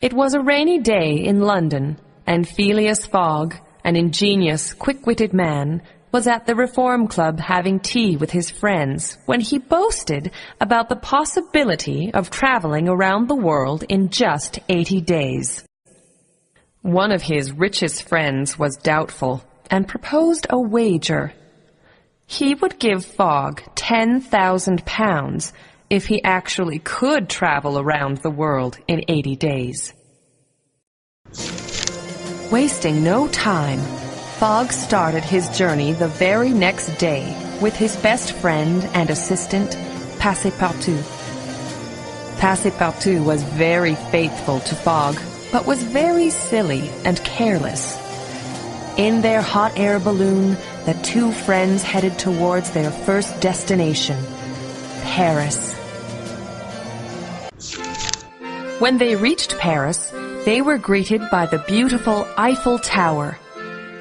It was a rainy day in London, and Phileas Fogg, an ingenious, quick-witted man, was at the Reform Club having tea with his friends when he boasted about the possibility of traveling around the world in just 80 days. One of his richest friends was doubtful and proposed a wager. He would give Fogg £10,000 if he actually could travel around the world in 80 days. Wasting no time, Fogg started his journey the very next day with his best friend and assistant, Passepartout. Passepartout was very faithful to Fogg, but was very silly and careless. In their hot air balloon, the two friends headed towards their first destination, Paris. When they reached Paris, they were greeted by the beautiful Eiffel Tower.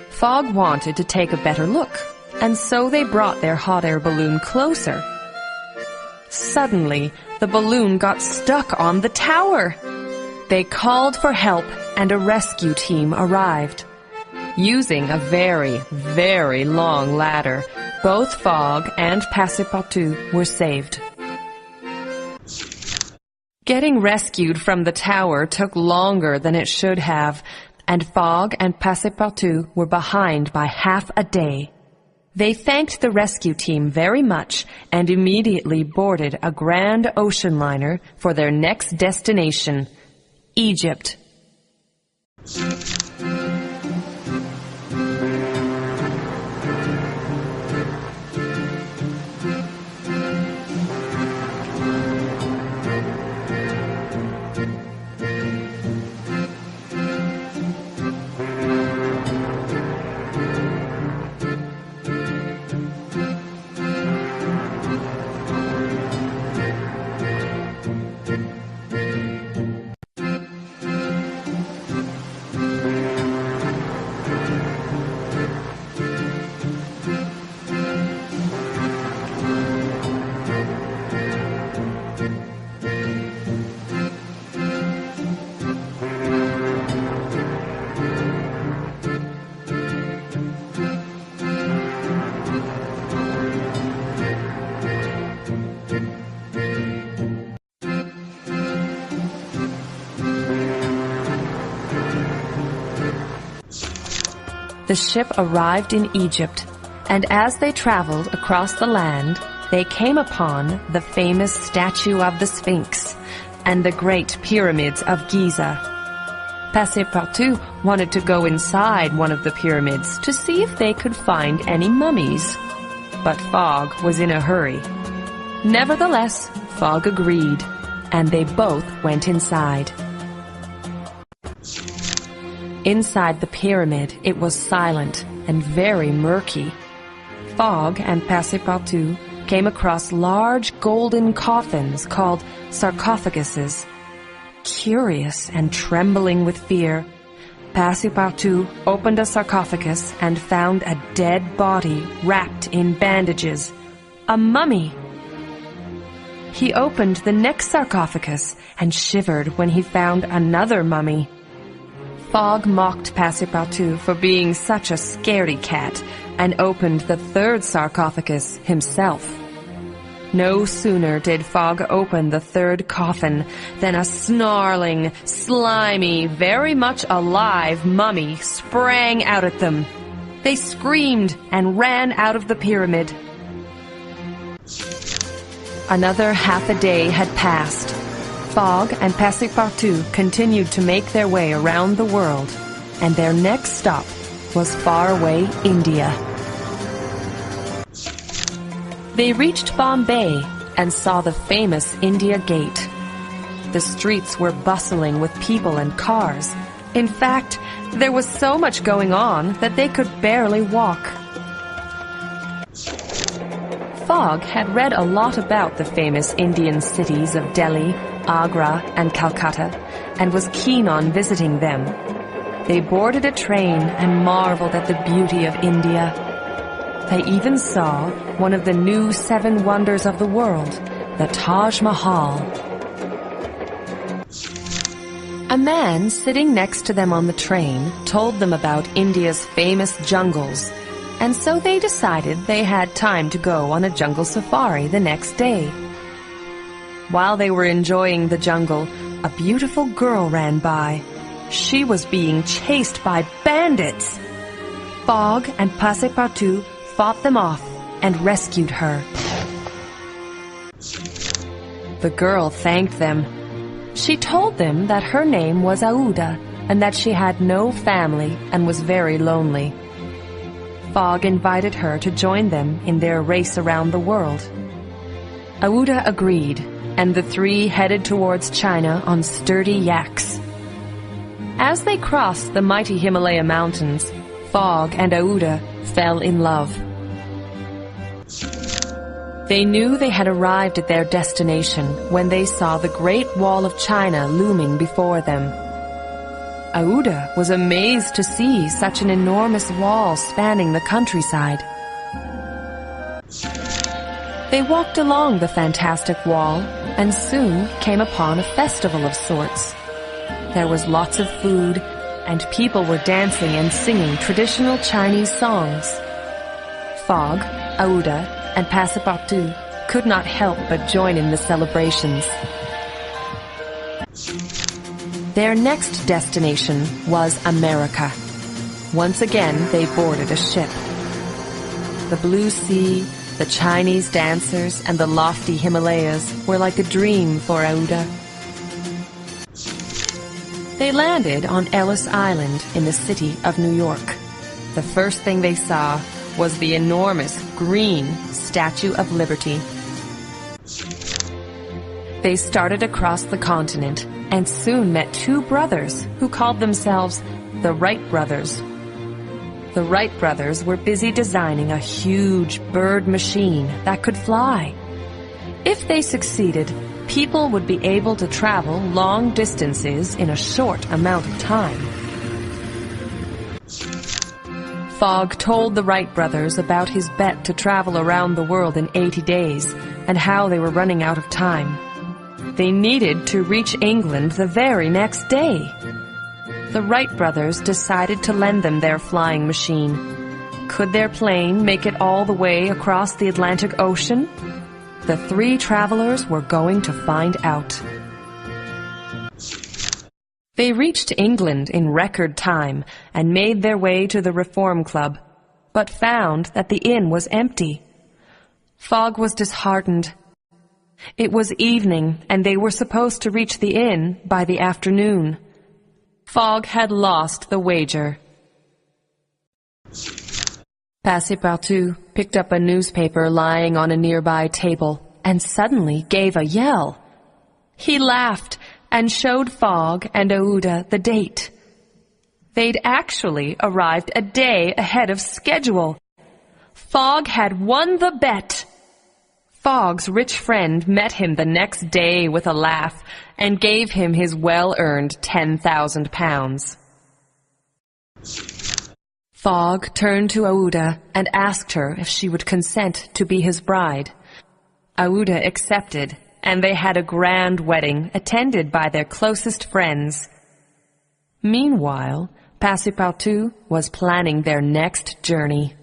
Fogg wanted to take a better look, and so they brought their hot air balloon closer. Suddenly, the balloon got stuck on the tower. They called for help, and a rescue team arrived. Using a very, very long ladder, both Fogg and Passepartout were saved. Getting rescued from the tower took longer than it should have, and Fogg and Passepartout were behind by half a day. They thanked the rescue team very much and immediately boarded a grand ocean liner for their next destination, Egypt. The ship arrived in Egypt, and as they traveled across the land, they came upon the famous statue of the Sphinx and the great pyramids of Giza. Passepartout wanted to go inside one of the pyramids to see if they could find any mummies, but Fogg was in a hurry. Nevertheless, Fogg agreed, and they both went inside. Inside the pyramid, it was silent and very murky. Fogg and Passepartout came across large golden coffins called sarcophaguses. Curious and trembling with fear, Passepartout opened a sarcophagus and found a dead body wrapped in bandages, a mummy. He opened the next sarcophagus and shivered when he found another mummy. Fogg mocked Passepartout for being such a scaredy cat and opened the third sarcophagus himself. No sooner did Fogg open the third coffin than a snarling, slimy, very much alive mummy sprang out at them. They screamed and ran out of the pyramid. Another half a day had passed. Fogg and Passepartout continued to make their way around the world, and their next stop was faraway India. They reached Bombay and saw the famous India Gate. The streets were bustling with people and cars. In fact, there was so much going on that they could barely walk. Fogg had read a lot about the famous Indian cities of Delhi, Agra, and Calcutta, and was keen on visiting them. They boarded a train and marveled at the beauty of India. They even saw one of the new 7 wonders of the world, the Taj Mahal. A man sitting next to them on the train told them about India's famous jungles, and so they decided they had time to go on a jungle safari the next day. While they were enjoying the jungle, a beautiful girl ran by. She was being chased by bandits. Fogg and Passepartout fought them off and rescued her. The girl thanked them. She told them that her name was Aouda and that she had no family and was very lonely. Fogg invited her to join them in their race around the world. Aouda agreed, and the three headed towards China on sturdy yaks. As they crossed the mighty Himalaya mountains, Fogg and Aouda fell in love. They knew they had arrived at their destination when they saw the Great Wall of China looming before them. Aouda was amazed to see such an enormous wall spanning the countryside. They walked along the fantastic wall and soon came upon a festival of sorts. There was lots of food, and people were dancing and singing traditional Chinese songs. Fogg, Aouda, and Passepartout could not help but join in the celebrations. Their next destination was America. Once again, they boarded a ship. The blue sea, the Chinese dancers, and the lofty Himalayas were like a dream for Aouda. They landed on Ellis Island in the city of New York. The first thing they saw was the enormous green Statue of Liberty. They started across the continent and soon met two brothers who called themselves the Wright brothers. The Wright brothers were busy designing a huge bird machine that could fly. If they succeeded, people would be able to travel long distances in a short amount of time. Fogg told the Wright brothers about his bet to travel around the world in 80 days and how they were running out of time. They needed to reach England the very next day. The Wright brothers decided to lend them their flying machine. Could their plane make it all the way across the Atlantic Ocean? The three travelers were going to find out. They reached England in record time and made their way to the Reform Club, but found that the inn was empty. Fogg was disheartened. It was evening, and they were supposed to reach the inn by the afternoon. Fogg had lost the wager. Passepartout picked up a newspaper lying on a nearby table and suddenly gave a yell. He laughed and showed Fogg and Aouda the date. They'd actually arrived a day ahead of schedule. Fogg had won the bet. Fogg's rich friend met him the next day with a laugh and gave him his well-earned £10,000. Fogg turned to Aouda and asked her if she would consent to be his bride. Aouda accepted, and they had a grand wedding attended by their closest friends. Meanwhile, Passepartout was planning their next journey.